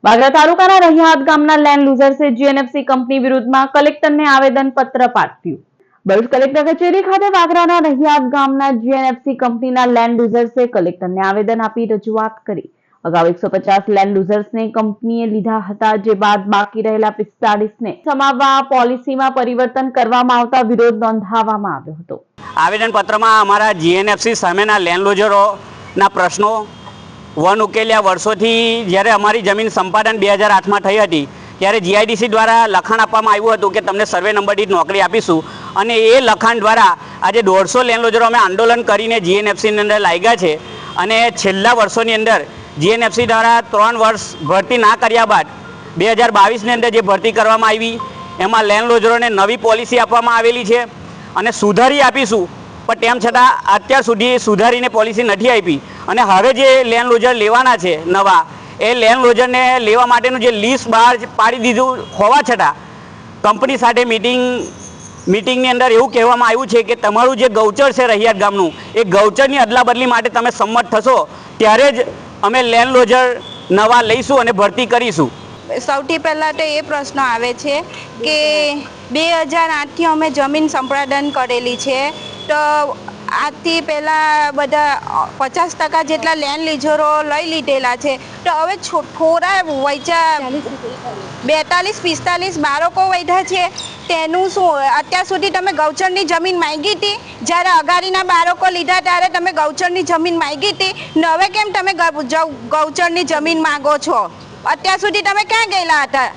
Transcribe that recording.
વાગરા તાલુકાના રહિયાદ ગામના land લૂઝર્સે GNFC company વિરુદ્ધમાં કલેક્ટરને આવેદનપત્ર પાઠવ્યું। ભરૂચ કલેક્ટર કચેરી ખાતે વાગરાના રહિયાદ ગામના જીએનએફસી કંપનીના લેન્ડ લૂઝર્સે કલેક્ટરને આવેદન આપી રજૂઆત કરી। અગાઉ 150 લેન્ડ લૂઝર્સને કંપનીએ લીધા હતા, જે બાદ બાકી રહેલા 45ને સમાવવા પોલિસીમાં પરિવર્તન કરવામાં આવતા વિરોધ નોંધાવવામાં આવ્યો હતો। આવેદનપત્રમાં અમારા જીએનએફસી સામેના લેન્ડ લૂઝરોના પ્રશ્નો વન ઉકેલ્યા વર્ષોથી જ્યારે અમારી જમીન સંપાદન 2008માં થઈ હતી ત્યારે જીઆઈડીસી દ્વારા લખાણ આપવામાં આવ્યું હતું કે તમને સર્વે નંબર દીઠ નોકરી આપીશું, અને એ લખાણ દ્વારા આજે 150 લેન્ડ લૂઝરો અમે આંદોલન કરીને જીએનએફસીની અંદર લાગ્યા છે। અને છેલ્લા વર્ષોની અંદર જીએનએફસી દ્વારા 3 વર્ષ ભરતી ના કર્યા બાદ 2022ની અંદર જે ભરતી કરવામાં આવી એમાં લેન્ડ લૂઝરોને નવી પોલિસી આપવામાં આવેલી છે અને સુધારી આપીશું, પણ તેમ છતાં અત્યાર સુધી સુધારીને પોલિસી નથી આપી। અને હવે જે લેન્ડ લૂઝર લેવાના છે નવા, એ લેન્ડ લૂઝરને લેવા માટેનું જે લિસ્ટ બહાર પાડી દીધું હોવા છતાં કંપની સાથે મીટિંગની અંદર એવું કહેવામાં આવ્યું છે કે તમારું જે ગૌચર છે રહિયાદ ગામનું, એ ગૌચરની અદલા બદલી માટે તમે સંમત થશો ત્યારે જ અમે લેન્ડ લૂઝર નવા લઈશું અને ભરતી કરીશું। સૌથી પહેલાં તો એ પ્રશ્ન આવે છે કે 2008થી અમે જમીન સંપાદન કરેલી છે, તો આજથી પહેલાં બધા 50% જેટલા લેન્ડ લીઝરો લઈ લીધેલા છે, તો હવે થોડા વૈચા 42-45 બાળકો વૈધા છે, તેનું શું? અત્યાર સુધી તમે ગૌચરની જમીન માંગી હતી, જ્યારે અગાડીના બાળકો લીધા ત્યારે તમે ગૌચરની જમીન માંગી હતી, ને હવે કેમ તમે ગૌચરની જમીન માંગો છો? અત્યાર સુધી તમે ક્યાં ગયેલા હતા?